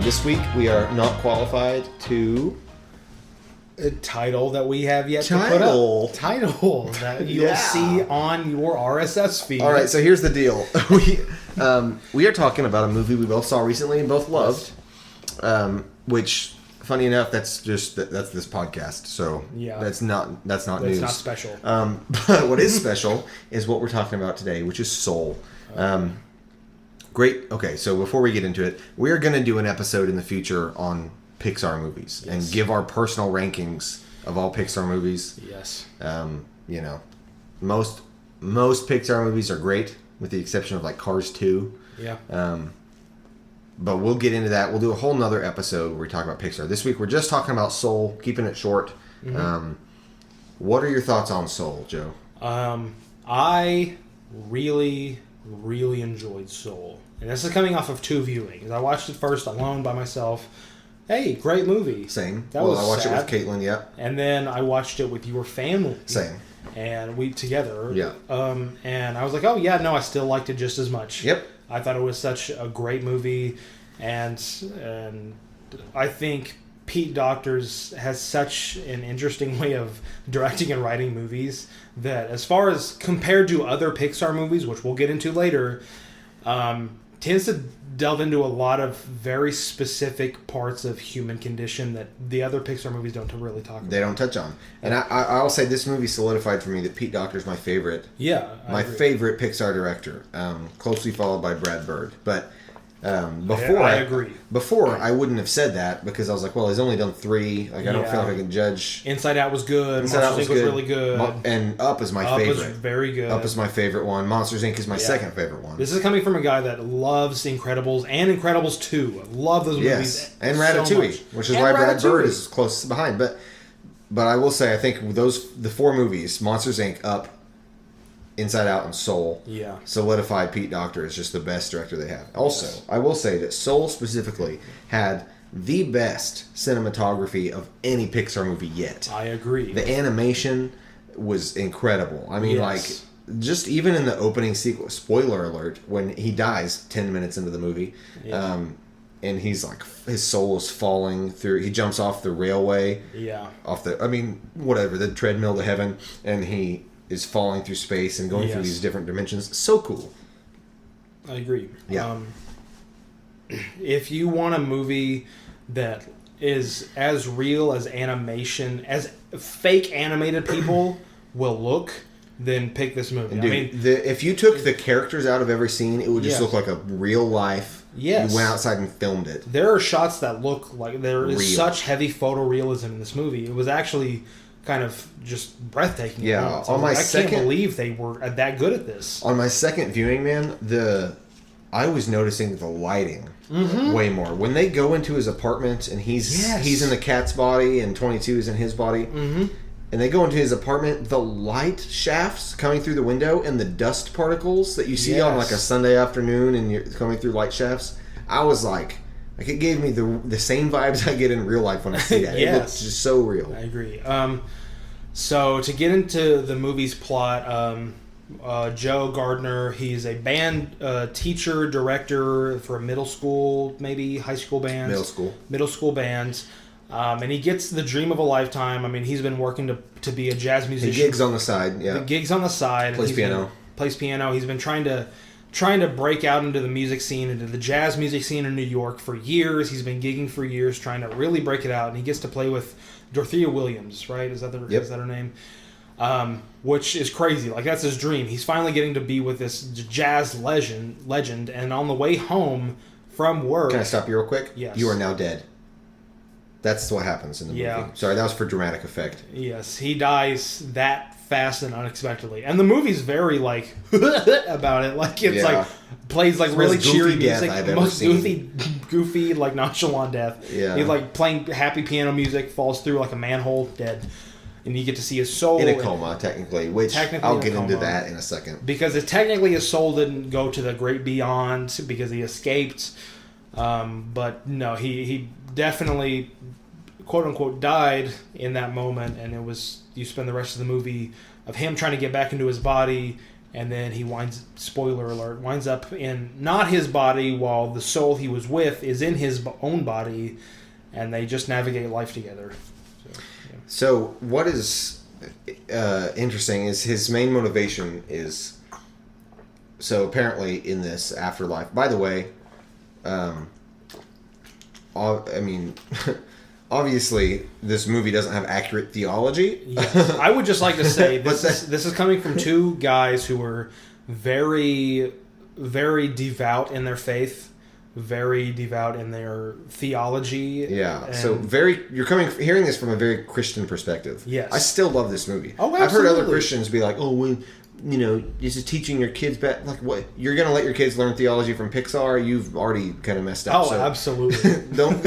This week we are not qualified to... A title that we have yet to put up. Title that you'll see on your RSS feed. All right, so here's the deal. We are talking about a movie we both saw recently and both loved, which, funny enough, that's this podcast. So that's not news. That's not special. But what is special is what we're talking about today, which is Soul. Great. Okay, so before we get into it, we are going to do an episode in the future on Pixar movies and give our personal rankings of all Pixar movies. Yes. Most Pixar movies are great, with the exception of like Cars 2. Yeah. But we'll get into that. We'll do a whole nother episode where we talk about Pixar. This week we're just talking about Soul, keeping it short. Mm-hmm. What are your thoughts on Soul, Joe? I really enjoyed Soul. And this is coming off of 2 viewings. I watched it first alone by myself. Hey, great movie. Same. I watched it with Caitlin, yeah. And then I watched it with your family. Same. And we together. Yeah. And I was like, I still liked it just as much. Yep. I thought it was such a great movie. And I think Pete Docters has such an interesting way of directing and writing movies that, as far as compared to other Pixar movies, which we'll get into later, tends to delve into a lot of very specific parts of human condition that the other Pixar movies don't really talk about. They don't touch on. And I'll say this movie solidified for me that Pete Docter's my favorite. Yeah. My favorite Pixar director, closely followed by Brad Bird. But before I agree. Before, I wouldn't have said that because I was like, well, he's only done 3. Like, I don't feel like I can judge. Inside Out was good. Monsters Inc. was really good. And Up is my favorite. Up was very good. Up is my favorite one. Monsters Inc. is my second favorite one. This is coming from a guy that loves Incredibles and Incredibles 2. I love those movies. Yes, and Ratatouille, which is why Brad Bird is close behind. But I will say, I think the 4 movies, Monsters Inc., Up, Inside Out, and Soul, solidified Pete Docter as just the best director they have. Also, I will say that Soul specifically had the best cinematography of any Pixar movie yet. I agree. The animation was incredible. I mean, just even in the opening sequence, spoiler alert, when he dies 10 minutes into the movie, and he's like, his soul is falling through, he jumps off the railway, the treadmill to heaven, and he is falling through space and going through these different dimensions. So cool. I agree. Yeah. If you want a movie that is as real as animation, as fake animated people will look, then pick this movie. And dude, if you took the characters out of every scene, it would just look like a real life. Yes. You went outside and filmed it. There are shots that look like there is such heavy photorealism in this movie. It was actually kind of just breathtaking. Yeah, I can't believe they were that good at this. On my second viewing, man, I was noticing the lighting way more. When they go into his apartment and he's in the cat's body and 22 is in his body, and they go into his apartment, the light shafts coming through the window and the dust particles that you see on like a Sunday afternoon and you're coming through light shafts, I was like it gave me the same vibes I get in real life when I see that. It looks just so real. I agree. So to get into the movie's plot, Joe Gardner, he's a band teacher, director for a middle school, maybe high school bands. Middle school bands. And he gets the dream of a lifetime. I mean, he's been working to be a jazz musician. He gigs on the side, yeah. The gigs on the side. Plays piano. Plays piano. He's been trying to break out into the music scene, into the jazz music scene in New York for years. He's been gigging for years, trying to really break it out. And he gets to play with Dorothea Williams, right? Is that her name? Which is crazy. Like, that's his dream. He's finally getting to be with this jazz legend. And on the way home from work... Can I stop you real quick? Yes. You are now dead. That's what happens in the movie. Sorry, that was for dramatic effect. Yes, he dies that fast and unexpectedly. And the movie's very, like, about it. Like, it's, like, plays, like, really cheery music. Most goofy, like, nonchalant death. Yeah. He's, like, playing happy piano music, falls through, like, a manhole, dead. And you get to see his soul. In a coma, technically. Which, I'll get into that in a second. Because technically his soul didn't go to the great beyond because he escaped. But, no, he definitely... quote unquote died in that moment, and it was, you spend the rest of the movie of him trying to get back into his body, and then he spoiler alert, winds up in not his body while the soul he was with is in his own body, and they just navigate life together. So what is interesting is his main motivation is, so apparently in this afterlife, by the way, obviously this movie doesn't have accurate theology. Yes. I would just like to say this is coming from two guys who were very, very devout in their faith, very devout in their theology. Yeah. So you're hearing this from a very Christian perspective. Yes. I still love this movie. Oh, absolutely. I've heard other Christians be like, "Oh, well, this is teaching your kids better." Like, what? You're going to let your kids learn theology from Pixar? You've already kind of messed up. Oh, so absolutely. Don't.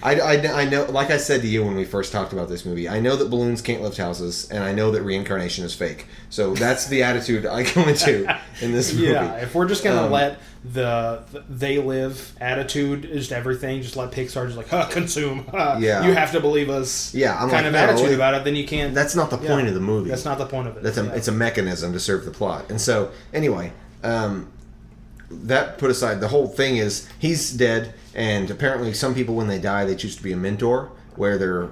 I know. Like I said to you when we first talked about this movie, I know that balloons can't lift houses, and I know that reincarnation is fake. So that's the attitude I go into in this movie. Yeah. If we're just going to let the they live attitude, just everything, just let Pixar just like consume. Yeah. You have to believe us. Yeah. I'm kind of attitude about it. Then you can't. That's not the point of the movie. That's not the point of it. It's a mechanism to serve the plot. And so anyway, that put aside, the whole thing is he's dead, and apparently some people when they die they choose to be a mentor, where they're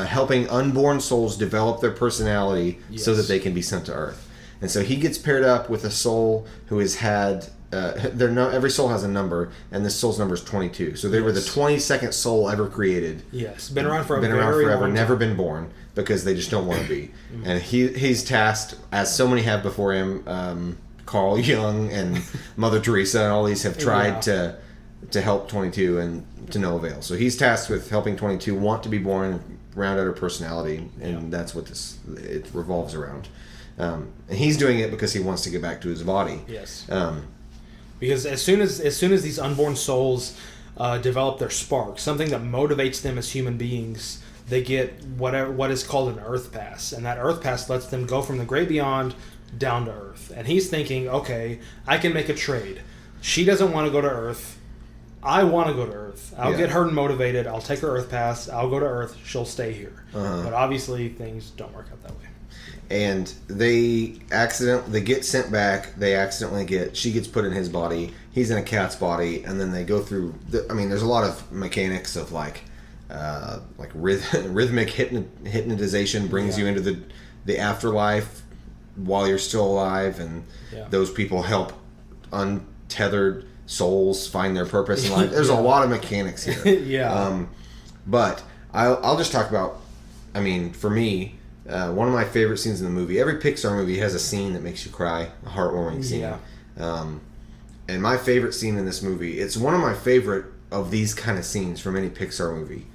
helping unborn souls develop their personality so that they can be sent to Earth. And so he gets paired up with a soul who has had every soul has a number, and this soul's number is 22. So they were the 22nd soul ever created. Yes, been around for forever, long never time. Been born, because they just don't want to be. And he's tasked, as so many have before him, Carl Jung and Mother Teresa and all these have tried to help 22 and to no avail. So he's tasked with helping 22 want to be born, round out her personality, and that's what it revolves around. And he's doing it because he wants to get back to his body. Yes. Because as soon as these unborn souls develop their spark, something that motivates them as human beings, they get what is called an Earth Pass, and that Earth Pass lets them go from the great beyond down to Earth. And he's thinking, okay, I can make a trade. She doesn't want to go to Earth. I want to go to Earth. I'll get her motivated. I'll take her Earth Pass. I'll go to Earth. She'll stay here. But obviously, things don't work out that way. And they get sent back. She gets put in his body. He's in a cat's body, and then they go through. There's a lot of mechanics of like rhythmic hypnotization brings you into the afterlife while you're still alive, and those people help untethered souls find their purpose in life. There's a lot of mechanics here. But I'll just talk about. For me. One of my favorite scenes in the movie. Every Pixar movie has a scene that makes you cry, a heartwarming scene. Yeah. And my favorite scene in this movie, it's one of my favorite of these kind of scenes from any Pixar movie.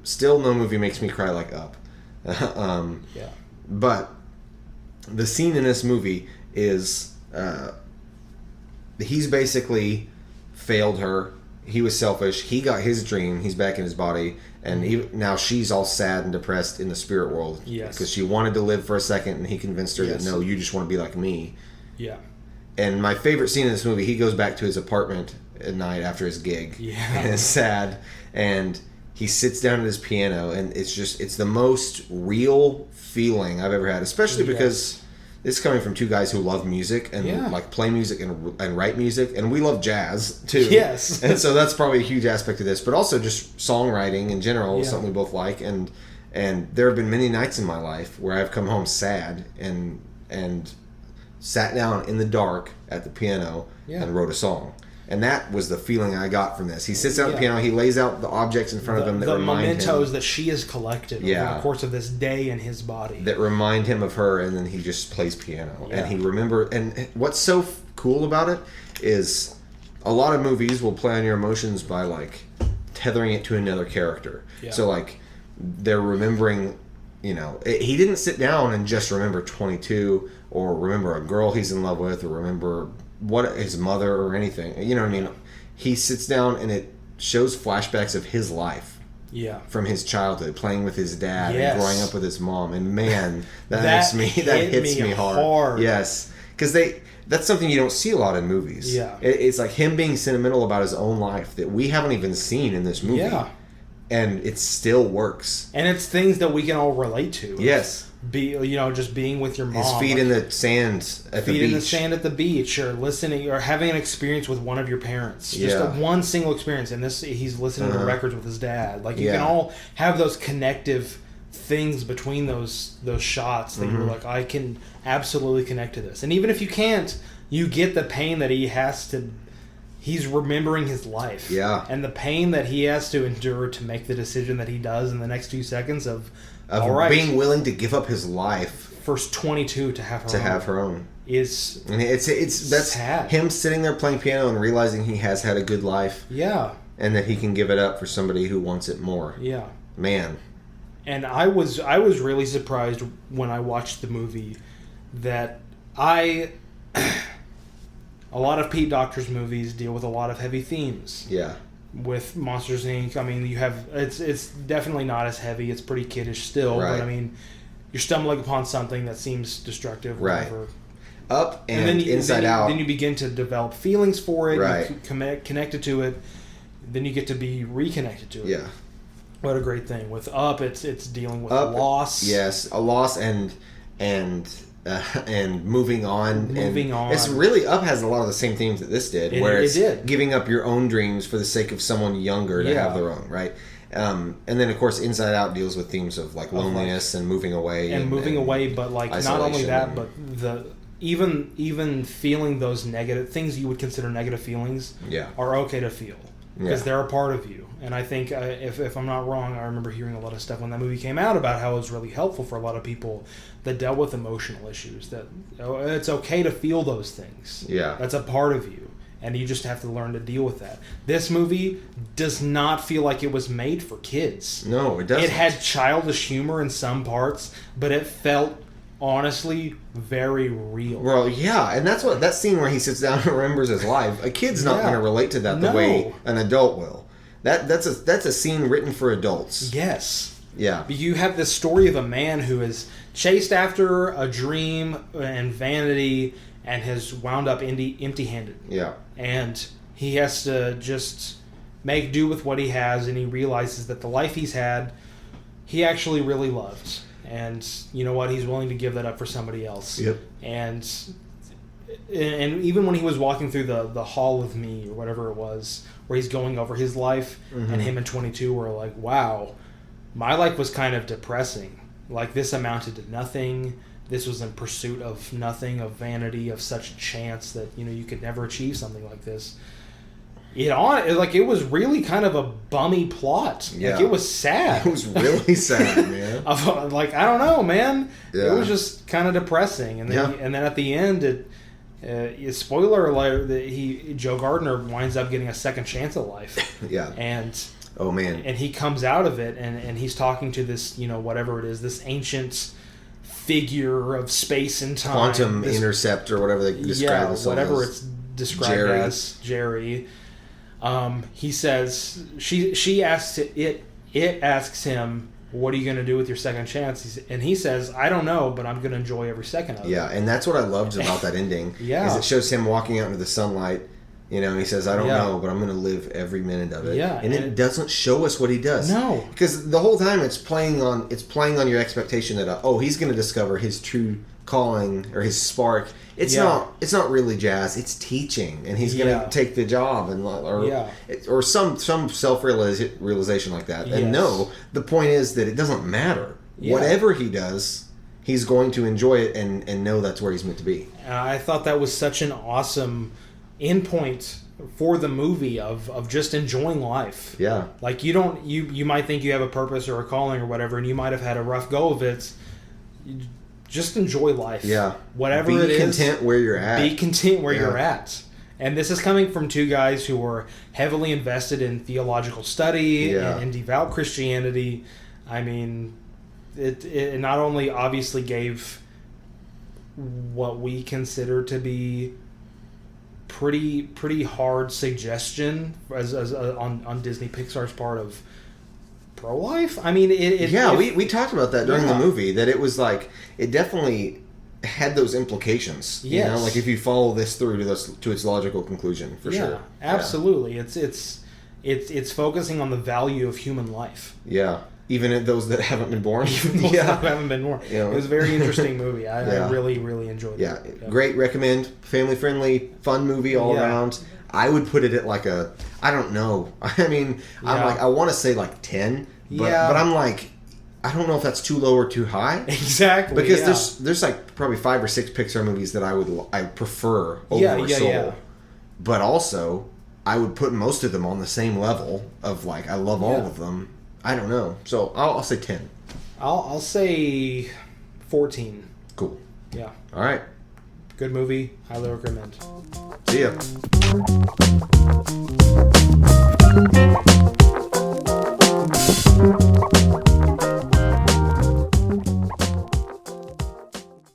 Still, no movie makes me cry like Up. But the scene in this movie is he's basically failed her. He was selfish. He got his dream. He's back in his body. And now she's all sad and depressed in the spirit world. Yes. Because she wanted to live for a second, and he convinced her that, no, you just want to be like me. Yeah. And my favorite scene in this movie, he goes back to his apartment at night after his gig. Yeah. And is sad. And he sits down at his piano, and it's the most real feeling I've ever had. Especially because this is coming from two guys who love music and play music and write music, and we love jazz too. Yes. And so that's probably a huge aspect of this, but also just songwriting in general is something we both like. And there have been many nights in my life where I've come home sad and sat down in the dark at the piano and wrote a song. And that was the feeling I got from this. He sits down at the piano, he lays out the objects in front of him that remind him. The mementos that she has collected over the course of this day in his body. That remind him of her, and then he just plays piano. Yeah. And he and what's so cool about it is a lot of movies will play on your emotions by like tethering it to another character. Yeah. So like they're remembering, he didn't sit down and just remember 22 or remember a girl he's in love with or remember his mother or anything. You know what I mean? He sits down and it shows flashbacks of his life. Yeah. From his childhood, playing with his dad and growing up with his mom. And man, that hits me hard. Yes. Because that's something you don't see a lot in movies. Yeah. It's like him being sentimental about his own life that we haven't even seen in this movie. Yeah. And it still works. And it's things that we can all relate to. Yes. just being with your mom. His feet in the sand at the beach. Feet in the sand at the beach, or listening, or having an experience with one of your parents. Just one single experience. And he's listening to records with his dad. Like, you can all have those connective things between those shots that you're like, I can absolutely connect to this. And even if you can't, you get the pain that he's remembering his life. Yeah. And the pain that he has to endure to make the decision that he does in the next 2 seconds of being willing to give up his life. First 22 to have her own. Is and that's sad. Him sitting there playing piano and realizing he has had a good life. Yeah. And that he can give it up for somebody who wants it more. Yeah. Man. And I was really surprised when I watched the movie that a lot of Pete Docter's movies deal with a lot of heavy themes. Yeah. With Monsters Inc., I mean, it's definitely not as heavy. It's pretty kiddish still, right. But I mean, you're stumbling upon something that seems destructive. Right. Whatever. Up and then Inside Out. Then you begin to develop feelings for it. Right. You connected to it. Then you get to be reconnected to it. Yeah. What a great thing. With Up, it's dealing with loss. Yes, a loss and moving on. Moving on. It's really, Up has a lot of the same themes that this did, where it's giving up your own dreams for the sake of someone younger to have their own, right? And then, of course, Inside Out deals with themes of like loneliness and moving away. And moving away, but like not only that, but even feeling those negative things you would consider negative feelings are okay to feel. Because they're a part of you. And I think, if I'm not wrong, I remember hearing a lot of stuff when that movie came out about how it was really helpful for a lot of people that dealt with emotional issues. That it's okay to feel those things. Yeah. That's a part of you. And you just have to learn to deal with that. This movie does not feel like it was made for kids. No, it doesn't. It had childish humor in some parts, but it felt honestly very real. Well, yeah, and that's what that scene where he sits down and remembers his life. A kid's not going to relate to that the way an adult will. That's a scene written for adults. Yes. Yeah. But you have this story of a man who is chased after a dream and vanity and has wound up empty-handed. Yeah. And he has to just make do with what he has, and he realizes that the life he's had, he actually really loved. And you know what? He's willing to give that up for somebody else. Yep. And even when he was walking through the Hall of Me, or whatever it was, where he's going over his life, and him and 22 were like, wow, my life was kind of depressing. Like, this amounted to nothing. This was in pursuit of nothing, of vanity, of such a chance that, you could never achieve something like this. It was really kind of a bummy plot. Yeah. Like, it was sad. It was really sad, man. I don't know, man. Yeah. It was just kind of depressing. And then at the end, spoiler alert, Joe Gardner winds up getting a second chance at life. Yeah. And oh man. And he comes out of it, and he's talking to this, whatever it is, this ancient figure of space and time, quantum intercept, or whatever they describe it. Whatever it's described as, Jerry. He says she asks it asks him, what are you going to do with your second chance? And he says, I don't know, but I'm going to enjoy every second of it. Yeah, and that's what I loved about that ending. Yeah. Is it shows him walking out into the sunlight, he says, I don't know, but I'm going to live every minute of it. Yeah. And it doesn't show us what he does. No. Because the whole time it's playing on your expectation that, he's going to discover his true calling or his spark. It's not really jazz. It's teaching, and he's going to take the job or some self-realization like that. And no, the point is that it doesn't matter. Yeah. Whatever he does, he's going to enjoy it and know that's where he's meant to be. I thought that was such an awesome endpoint for the movie of just enjoying life. Yeah. Like, you might think you have a purpose or a calling or whatever, and you might have had a rough go of it. Just enjoy life. Yeah. Whatever it is. Be content where you're at. Be content where you're at. And this is coming from two guys who were heavily invested in theological study and devout Christianity. I mean, it not only obviously gave what we consider to be pretty hard suggestion as on Disney Pixar's part of pro-life. I mean, we talked about that during the movie, that it was like, it definitely had those implications. Yes. Like if you follow this through to its logical conclusion, for sure. Absolutely. Yeah. It's focusing on the value of human life. Yeah. Even those that haven't been born. Even those that haven't been born. You know. It was a very interesting movie. I really, really enjoyed it. Yeah, great. Recommend. Family friendly, fun movie all around. I would put it at like a, I don't know. I mean, I'm like, I want to say like 10, but I'm like, I don't know if that's too low or too high. Exactly. Because there's like probably 5 or 6 Pixar movies that I prefer over Soul. Yeah. But also, I would put most of them on the same level of like, I love all of them. I don't know. So I'll say 10. I'll say 14. Cool. Yeah. All right. Good movie. Highly recommend. See ya.